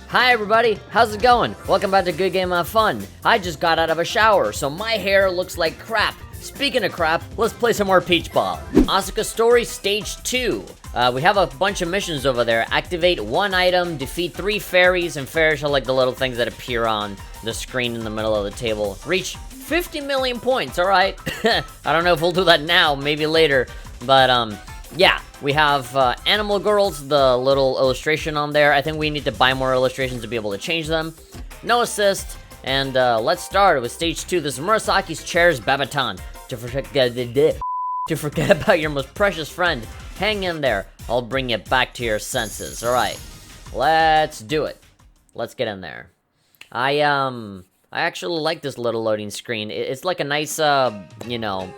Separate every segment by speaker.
Speaker 1: Hi everybody, how's it going? Welcome back to Good Game of Fun. I just got out of a shower, so my hair looks like crap. Speaking of crap, let's play some more Peach Ball. Asuka Story Stage 2. We have a bunch of missions over there. Activate one item, defeat 3 fairies, and fairies are like the little things that appear on the screen in the middle of the table. Reach 50 million points, alright. I don't know if we'll do that now, maybe later, but yeah. We have Animal Girls, the little illustration on there. I think we need to buy more illustrations to be able to change them. No assist, and let's start with Stage 2. This is Murasaki's chair's Bebe-tan. To forget about your most precious friend. Hang in there. I'll bring you back to your senses. Alright, let's do it. Let's get in there. I actually like this little loading screen. It's like a nice, you know,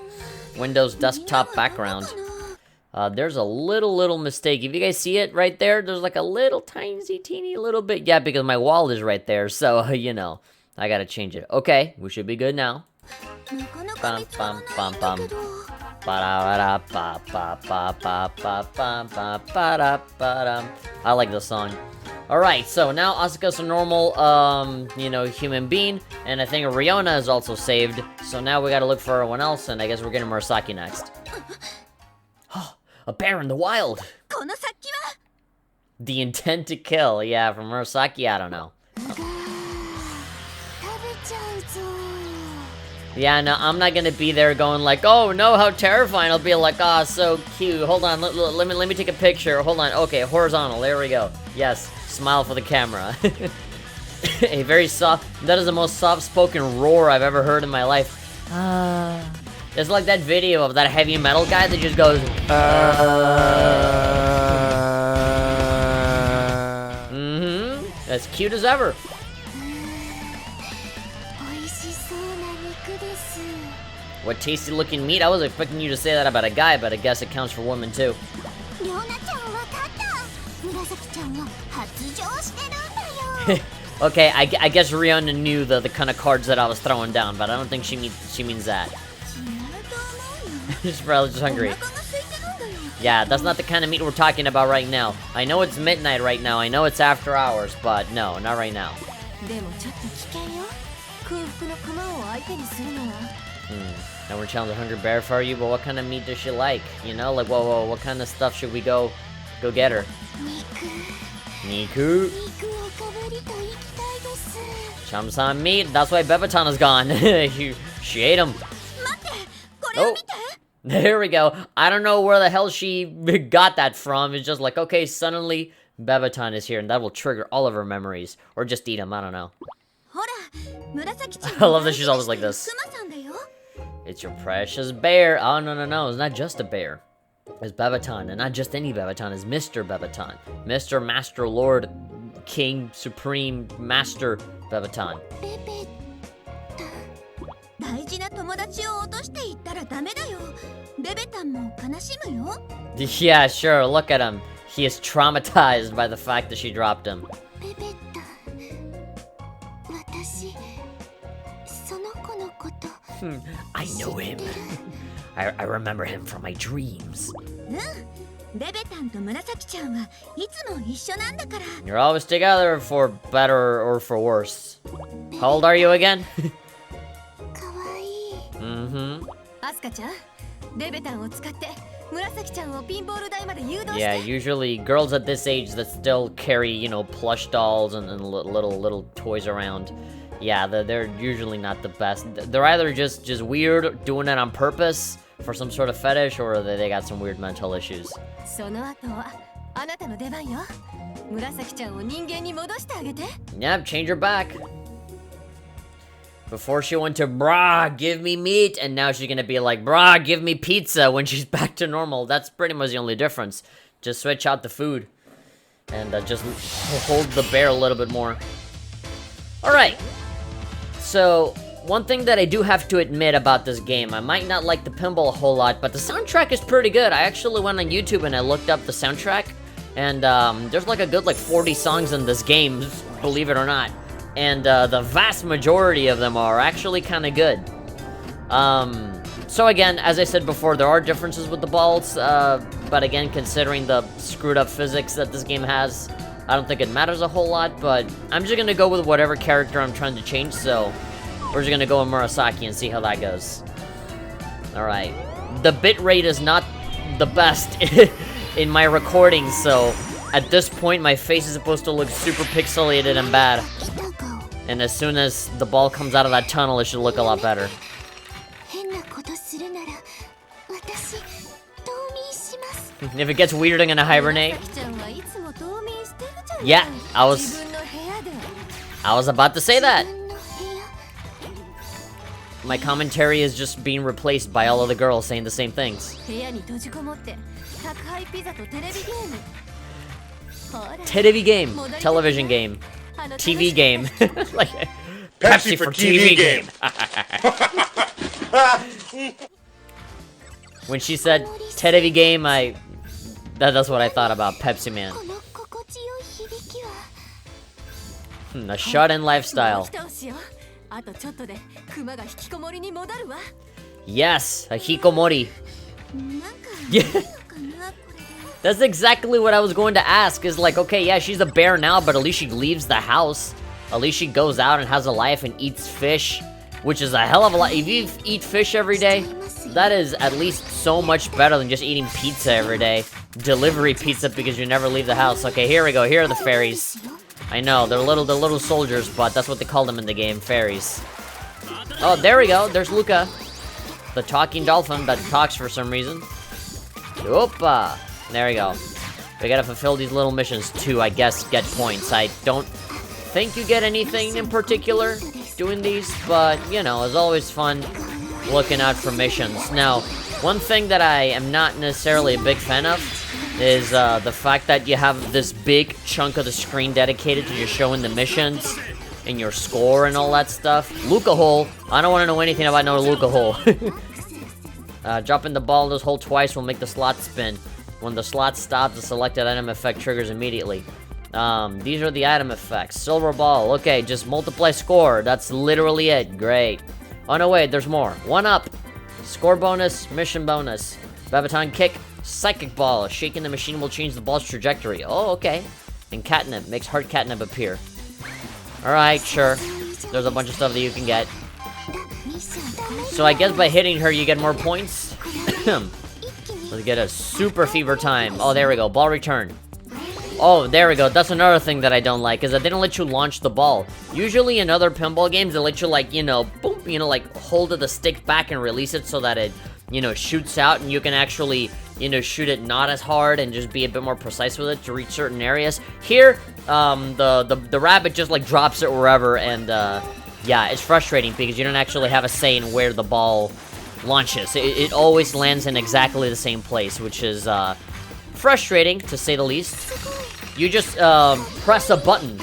Speaker 1: Windows desktop background. There's a little mistake. If you guys see it right there, there's like a little teeny little bit. Yeah, because my wall is right there, so, you know, I gotta change it. Okay, we should be good now. Bum, bum, bum, bum. I like this song. Alright, so now Asuka's a normal, you know, human being, and I think Riona is also saved, so now we gotta look for everyone else, and I guess we're getting Murasaki next. A bear in the wild! The intent to kill, yeah, from Murasaki, I don't know. Yeah, no, I'm not gonna be there going like, oh no, how terrifying. I'll be like, ah, oh, so cute. Hold on, let me take a picture. Hold on, okay, horizontal, there we go. Yes, smile for the camera. A very soft, that is the most soft-spoken roar I've ever heard in my life. It's like that video of that heavy metal guy that just goes, as cute as ever. What tasty looking meat? I was expecting you to say that about a guy, but I guess it counts for women too. Okay, I guess Riona knew the kind of cards that I was throwing down, but I don't think she means that. She's probably just hungry. Yeah, that's not the kind of meat we're talking about right now. I know it's midnight right now, I know it's after hours, but no, not right now. Now we're challenging a hungry bear for you, but what kind of meat does she like? You know, like, whoa, what kind of stuff should we go get her? Niku. Chum-san meat, that's why Bebe-tan is gone. She ate him. Oh, there we go. I don't know where the hell she got that from. It's just like, okay, suddenly Bebe-tan is here, and that will trigger all of her memories. Or just eat them, I don't know. I love that she's always like this. It's your precious bear. Oh, no, it's not just a bear. It's Bebe-tan, and not just any Bebe-tan. It's Mr. Bebe-tan. Mr. Master Lord King Supreme Master Bebe-tan. Yeah, sure, look at him. He is traumatized by the fact that she dropped him. I know him. I remember him from my dreams. You're always together for better or for worse. How old are you again? Yeah, usually girls at this age that still carry, you know, plush dolls and little toys around. Yeah, they're usually not the best. They're either just weird, doing it on purpose for some sort of fetish, or they got some weird mental issues. Yep, change her back. Before she went to, brah, give me meat, and now she's gonna be like, brah, give me pizza when she's back to normal. That's pretty much the only difference. Just switch out the food, and just hold the bear a little bit more. Alright, so one thing that I do have to admit about this game, I might not like the pinball a whole lot, but the soundtrack is pretty good. I actually went on YouTube and I looked up the soundtrack, and there's like a good 40 songs in this game, believe it or not. And the vast majority of them are actually kind of good. So again, as I said before, there are differences with the balls, but again, considering the screwed up physics that this game has, I don't think it matters a whole lot, but I'm just gonna go with whatever character I'm trying to change, so we're just gonna go with Murasaki and see how that goes. Alright. The bitrate is not the best in my recordings, so at this point my face is supposed to look super pixelated and bad. And as soon as the ball comes out of that tunnel, it should look a lot better. If it gets weird, I'm gonna hibernate. Yeah, I was about to say that. My commentary is just being replaced by all of the girls saying the same things. Terebi game, television game, TV game, like Pepsi for TV game. When she said Terebi game, that's what I thought about Pepsi Man. A shut-in lifestyle. Yes, a hikomori. Yeah. That's exactly what I was going to ask, is like, okay, yeah, she's a bear now, but at least she leaves the house. At least she goes out and has a life and eats fish, which is a hell of a lot. If you eat fish every day, that is at least so much better than just eating pizza every day. Delivery pizza because you never leave the house. Okay, here we go. Here are the fairies. I know, they're little soldiers, but that's what they call them in the game, fairies. Oh, there we go. There's Luca, the talking dolphin that talks for some reason. Opa! There we go. We gotta fulfill these little missions to, I guess, get points. I don't think you get anything in particular doing these, but, you know, it's always fun looking out for missions. Now, one thing that I am not necessarily a big fan of is the fact that you have this big chunk of the screen dedicated to just showing the missions and your score and all that stuff. Luca hole. I don't want to know anything about no Luca hole. Dropping the ball in this hole twice will make the slot spin. When the slot stops, the selected item effect triggers immediately. These are the item effects. Silver ball. Okay, just multiply score. That's literally it. Great. Oh no, wait, there's more. 1-up. Score bonus, mission bonus. Bebe-tan kick. Psychic ball. Shaking the machine will change the ball's trajectory. Oh, okay. And catnip. Makes heart catnip appear. Alright, sure. There's a bunch of stuff that you can get. So I guess by hitting her, you get more points. Let's get a super fever time. Oh, there we go. Ball return. Oh, there we go. That's another thing that I don't like, is that they don't let you launch the ball. Usually in other pinball games, they let you, like, you know, boom, you know, like, hold the stick back and release it so that it, you know, shoots out, and you can actually, you know, shoot it not as hard and just be a bit more precise with it to reach certain areas. Here, the rabbit just, like, drops it wherever, and, yeah, it's frustrating because you don't actually have a say in where the ball launches. It always lands in exactly the same place, which is, frustrating, to say the least. You just, press a button.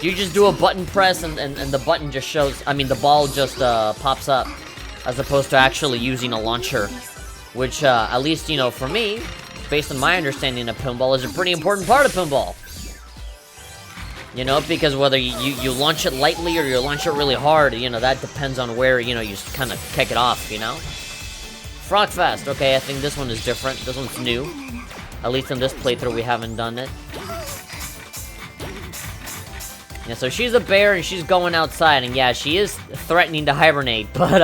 Speaker 1: You just do a button press, and the button just shows, I mean, the ball just, pops up, as opposed to actually using a launcher, which, at least, you know, for me, based on my understanding of pinball, is a pretty important part of pinball. You know, because whether you launch it lightly or you launch it really hard, you know, that depends on where, you know, you kind of kick it off, you know? Frogfest. Okay, I think this one is different. This one's new. At least in this playthrough, we haven't done it. Yeah, so she's a bear and she's going outside, and yeah, she is threatening to hibernate, but,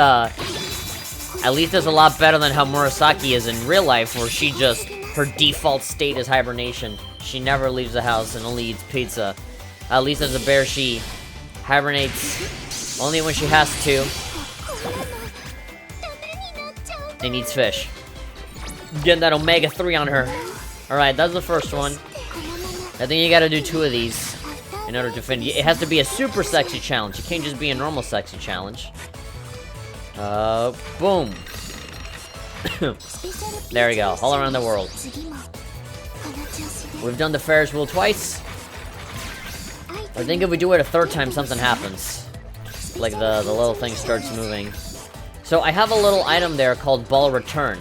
Speaker 1: at least it's a lot better than how Murasaki is in real life, where she just, her default state is hibernation. She never leaves the house and only eats pizza. At least as a bear, she hibernates only when she has to. And eats fish. Getting that omega-3 on her. Alright, that's the first one. I think you gotta do 2 of these in order to finish. It has to be a super sexy challenge. It can't just be a normal sexy challenge. Boom. There we go. All around the world. We've done the Ferris wheel twice. I think if we do it a 3rd time, something happens. Like the little thing starts moving. So I have a little item there called ball return.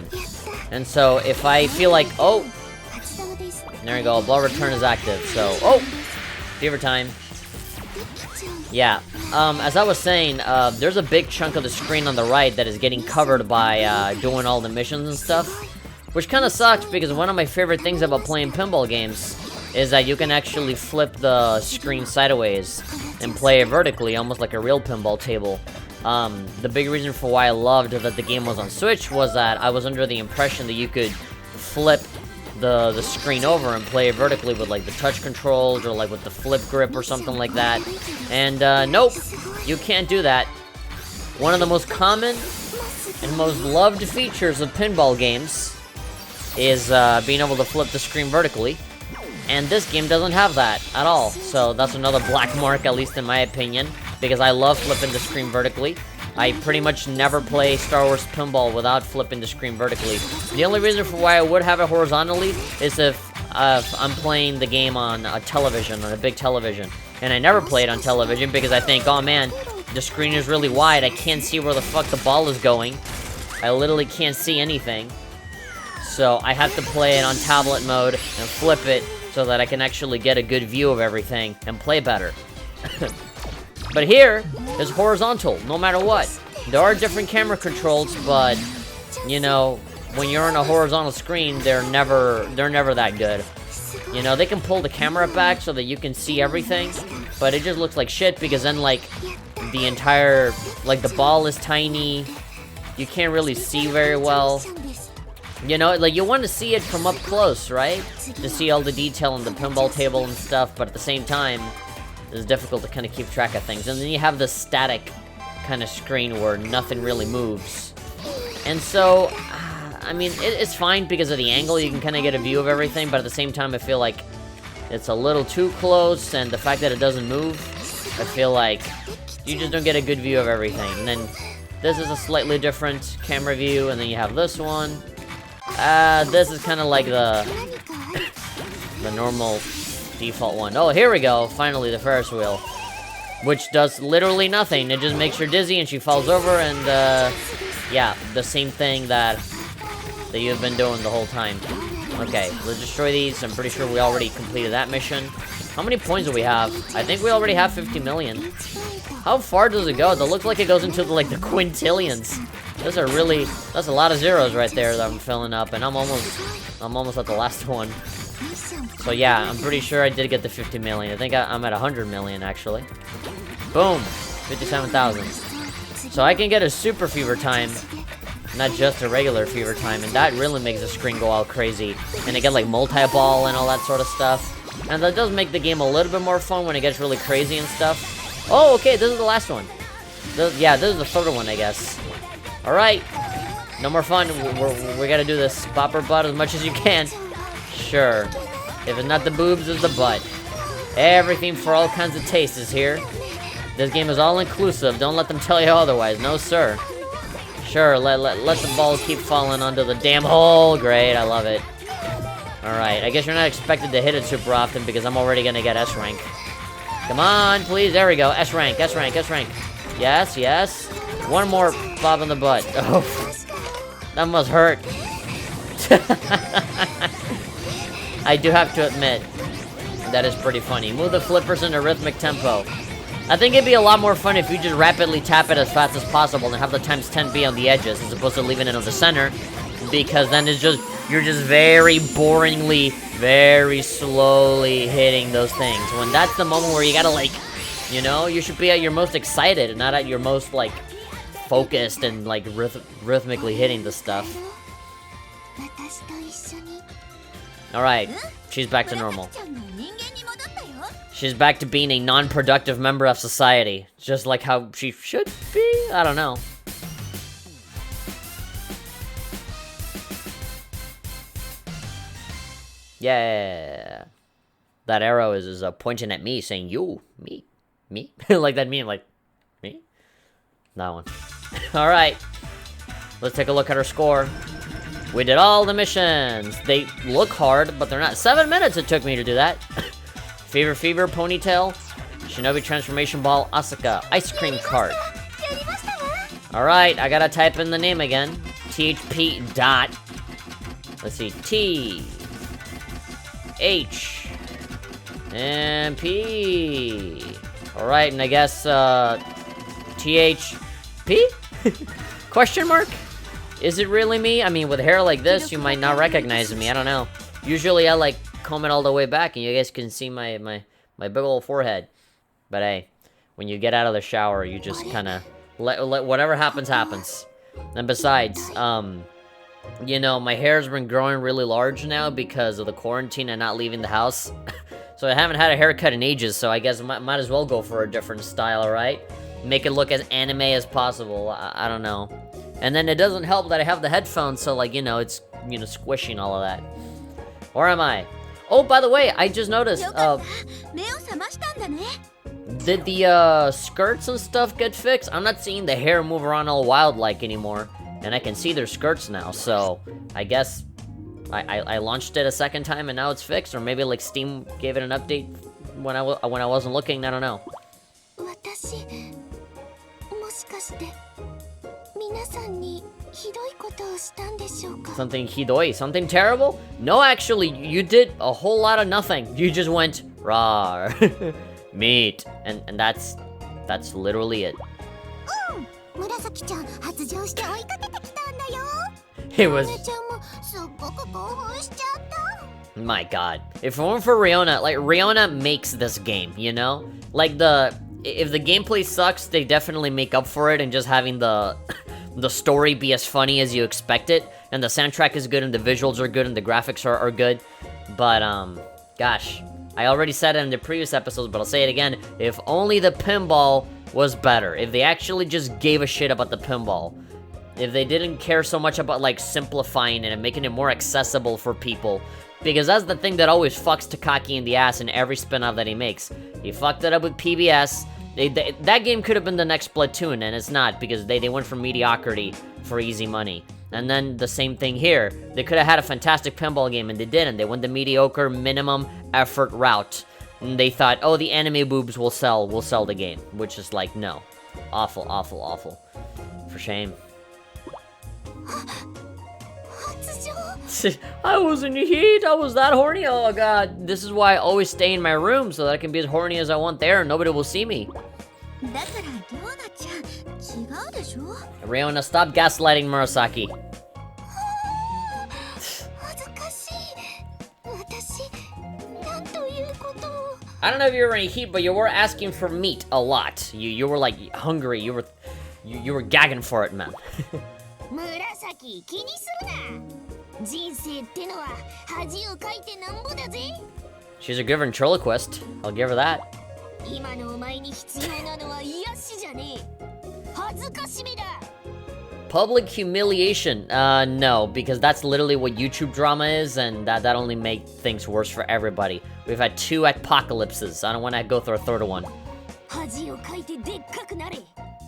Speaker 1: And so if I feel like, oh, there we go, ball return is active. So, oh, fever time. Yeah, as I was saying, there's a big chunk of the screen on the right that is getting covered by doing all the missions and stuff. Which kind of sucks because one of my favorite things about playing pinball games is that you can actually flip the screen sideways and play it vertically, almost like a real pinball table. The big reason for why I loved that the game was on Switch was that I was under the impression that you could flip the screen over and play it vertically with like the touch controls or like with the flip grip or something like that. And nope, you can't do that. One of the most common and most loved features of pinball games is being able to flip the screen vertically. And this game doesn't have that at all. So that's another black mark, at least in my opinion, because I love flipping the screen vertically. I pretty much never play Star Wars Pinball without flipping the screen vertically. The only reason for why I would have it horizontally is if I'm playing the game on a television, on a big television. And I never play it on television because I think, oh man, the screen is really wide, I can't see where the fuck the ball is going. I literally can't see anything. So I have to play it on tablet mode and flip it so that I can actually get a good view of everything and play better. But here, it's horizontal, no matter what. There are different camera controls, but, you know, when you're on a horizontal screen, they're never that good. You know, they can pull the camera back so that you can see everything, but it just looks like shit because then, like, the entire, like, the ball is tiny. You can't really see very well. You know, like, you want to see it from up close, right? To see all the detail on the pinball table and stuff, but at the same time, it's difficult to kind of keep track of things. And then you have the static kind of screen where nothing really moves. And so, I mean, it's fine because of the angle. You can kind of get a view of everything, but at the same time, I feel like it's a little too close, and the fact that it doesn't move, I feel like you just don't get a good view of everything. And then this is a slightly different camera view, and then you have this one. This is kind of like the normal default one. Oh, here we go. Finally, the Ferris wheel. Which does literally nothing. It just makes her dizzy and she falls over and, yeah, the same thing that you've been doing the whole time. Okay, let's destroy these. I'm pretty sure we already completed that mission. How many points do we have? I think we already have 50 million. How far does it go? It looks like it goes into the, like, the quintillions. Those are really, that's a lot of zeros right there that I'm filling up, and I'm almost at the last one. So yeah, I'm pretty sure I did get the 50 million. I think I'm at 100 million, actually. Boom! 57,000. So I can get a super fever time, not just a regular fever time, and that really makes the screen go all crazy. And I get like multi-ball and all that sort of stuff. And that does make the game a little bit more fun when it gets really crazy and stuff. Oh, okay, this is the last one. Yeah, this is the third one, I guess. Alright. No more fun. We gotta do this. Bop her butt as much as you can. Sure. If it's not the boobs, it's the butt. Everything for all kinds of tastes is here. This game is all-inclusive. Don't let them tell you otherwise. No, sir. Sure, let the ball keep falling onto the damn hole. Great, I love it. Alright, I guess you're not expected to hit it super often because I'm already gonna get S rank. Come on, please. There we go. S rank, S rank, S rank. Yes, yes. One more bob in the butt. Oh, that must hurt. I do have to admit, that is pretty funny. Move the flippers in a rhythmic tempo. I think it'd be a lot more fun if you just rapidly tap it as fast as possible and have the times 10 be on the edges as opposed to leaving it on the center. Because then it's just, you're just very boringly, very slowly hitting those things. When that's the moment where you gotta, like, you know, you should be at your most excited and not at your most, like, focused and, like, rhythmically hitting the stuff. Alright, she's back to normal. She's back to being a non-productive member of society. Just like how she should be? I don't know. Yeah. That arrow is pointing at me, saying, you, me, like that meme, like, me? That one. Alright. Let's take a look at her score. We did all the missions. They look hard, but they're not. 7 minutes it took me to do that. Fever, Ponytail, Shinobi Transformation Ball, Asuka, Ice Cream Cart. Alright, I gotta type in the name again. THP dot. Let's see, T, H, and P. Alright, and I guess, THP? Question mark? Is it really me? I mean, with hair like this, you might not recognize me. I don't know. Usually I, like, comb it all the way back, and you guys can see my big old forehead. But hey, when you get out of the shower, you just kind of let whatever happens, happens. And besides, you know, my hair's been growing really large now because of the quarantine and not leaving the house. So I haven't had a haircut in ages, so I guess I might as well go for a different style, right? Make it look as anime as possible, I don't know. And then it doesn't help that I have the headphones, so like, you know, it's, you know, squishing all of that. Where am I? Oh, by the way, I just noticed, did the, skirts and stuff get fixed? I'm not seeing the hair move around all wild-like anymore. And I can see their skirts now, so I guess I launched it a second time and now it's fixed, or maybe like Steam gave it an update when I wasn't looking, I don't know. Something hidoi? Something terrible? No, actually, you did a whole lot of nothing. You just went, rawr, meat, and that's literally it. It was... My god. If it weren't for Riona, like, Riona makes this game, you know? Like, if the gameplay sucks, they definitely make up for it, and just having the story be as funny as you expect it, and the soundtrack is good, and the visuals are good, and the graphics are good. But, gosh, I already said it in the previous episodes, but I'll say it again. If only the pinball was better. If they actually just gave a shit about the pinball. If they didn't care so much about, like, simplifying it and making it more accessible for people. Because that's the thing that always fucks Takaki in the ass in every spin-off that he makes. He fucked it up with PBS. That game could have been the next Splatoon, and it's not, because they went for mediocrity for easy money. And then the same thing here. They could have had a fantastic pinball game, and they didn't. They went the mediocre, minimum effort route. And they thought, oh, the anime boobs will sell the game. Which is like, no. Awful, awful, awful. For shame. I was in the heat, I was that horny, oh god. This is why I always stay in my room, so that I can be as horny as I want there and nobody will see me. Riona, stop gaslighting Murasaki. I don't know if you were in heat, but you were asking for meat a lot. You were like hungry, you were gagging for it, man.
Speaker 2: Murasaki, 気にするな。人生ってのは恥をかいてなんぼだぜ。
Speaker 1: She's a good ventriloquist. I'll give her that.
Speaker 2: 今のお前に必要なのは癒しじゃねえ。恥ずかしめだ。
Speaker 1: Public humiliation? No, because that's literally what YouTube drama is, and that only makes things worse for everybody. We've had 2 apocalypses. I don't want to go through a third one.
Speaker 2: 恥をかいてでっかくなれ。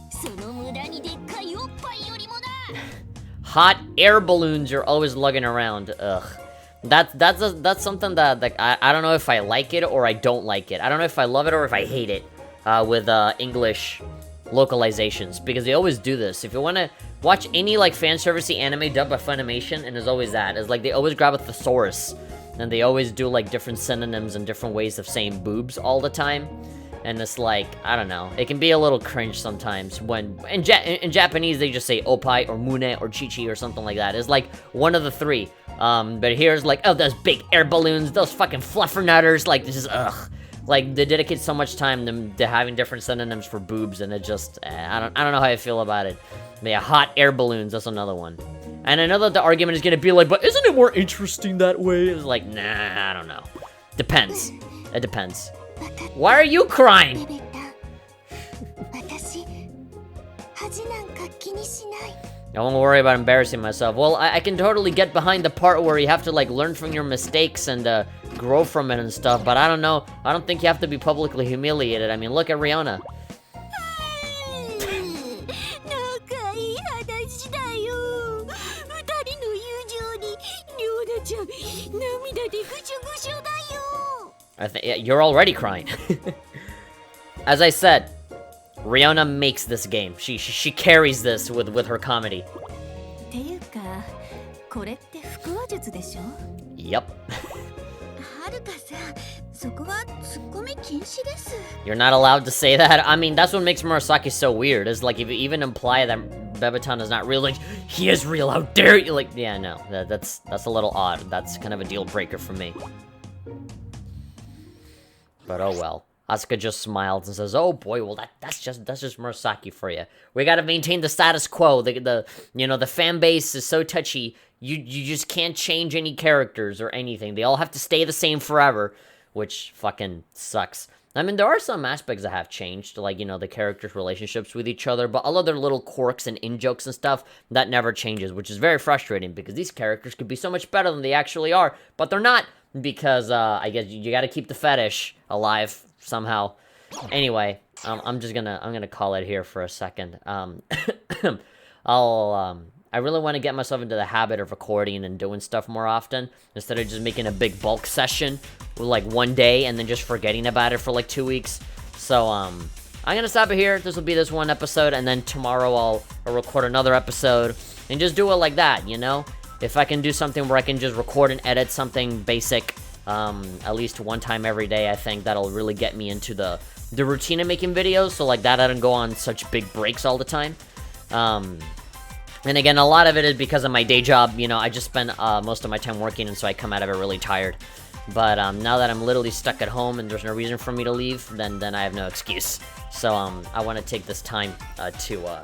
Speaker 2: その無駄にでっかいおっぱいよりもだ。
Speaker 1: Hot air balloons you're always lugging around. Ugh. That's something that like, I don't know if I like it or I don't like it. I don't know if I love it or if I hate it with English localizations, because they always do this. If you want to watch any like fan servicey anime dubbed by Funimation, and there's always that. It's like they always grab a thesaurus and they always do like different synonyms and different ways of saying boobs all the time. And it's like, I don't know, it can be a little cringe sometimes when, in Japanese, they just say opai or mune or chichi or something like that. It's like one of the 3. But here's like, oh, those big air balloons, those fucking fluffernutters, like, this is, ugh. Like, they dedicate so much time to having different synonyms for boobs, and it just, I don't know how I feel about it. But yeah, hot air balloons, that's another one. And I know that the argument is gonna be like, but isn't it more interesting that way? It's like, nah, I don't know. Depends. It depends. Why are you crying? I won't worry about embarrassing myself. Well, I can totally get behind the part where you have to like learn from your mistakes and grow from it and stuff, but I don't know. I don't think you have to be publicly humiliated. I mean, look at Riona. I think yeah, you're already crying. As I said, Riona makes this game. She carries this with her comedy. Yep. You're not allowed to say that. I mean, that's what makes Murasaki so weird. Is like if you even imply that Bebe-tan is not real, like he is real. How dare you? Like, yeah, no, that's a little odd. That's kind of a deal breaker for me. But oh well. Asuka just smiles and says, "Oh boy, well that's just Murasaki for you. We gotta maintain the status quo. The fan base is so touchy. You just can't change any characters or anything. They all have to stay the same forever, which fucking sucks." I mean, there are some aspects that have changed, like, the characters' relationships with each other, but all of their little quirks and in-jokes and stuff, that never changes, which is very frustrating, because these characters could be so much better than they actually are, but they're not, because, I guess you gotta keep the fetish alive somehow. Anyway, I'm gonna call it here for a second. I really want to get myself into the habit of recording and doing stuff more often, instead of just making a big bulk session, like, one day, and then just forgetting about it for, like, 2 weeks. So, I'm gonna stop it here. This will be this one episode, and then tomorrow I'll record another episode, and just do it like that, If I can do something where I can just record and edit something basic, at least one time every day, I think that'll really get me into the routine of making videos, so, like, that I don't go on such big breaks all the time. And again, a lot of it is because of my day job, I just spend most of my time working, and so I come out of it really tired. But now that I'm literally stuck at home and there's no reason for me to leave, then I have no excuse. So I want to take this time to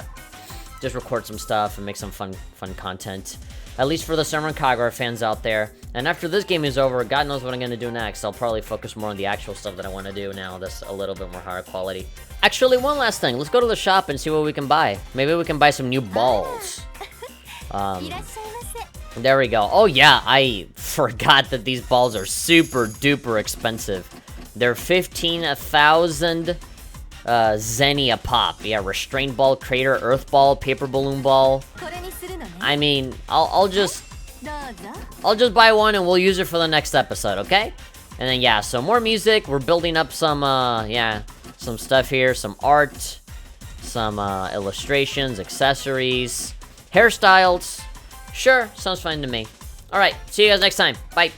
Speaker 1: just record some stuff and make some fun content. At least for the Senran Kagura fans out there. And after this game is over, God knows what I'm going to do next. I'll probably focus more on the actual stuff that I want to do now that's a little bit more higher quality. Actually, one last thing. Let's go to the shop and see what we can buy. Maybe we can buy some new balls. There we go. Oh yeah, I forgot that these balls are super duper expensive. They're 15,000 zenny a pop. Yeah, restrained ball, crater, earth ball, paper balloon ball. I mean, I'll just buy one and we'll use it for the next episode, okay? And then yeah, so more music. We're building up some some stuff here, some art, some illustrations, accessories, hairstyles. Sure, sounds fine to me. Alright, see you guys next time. Bye.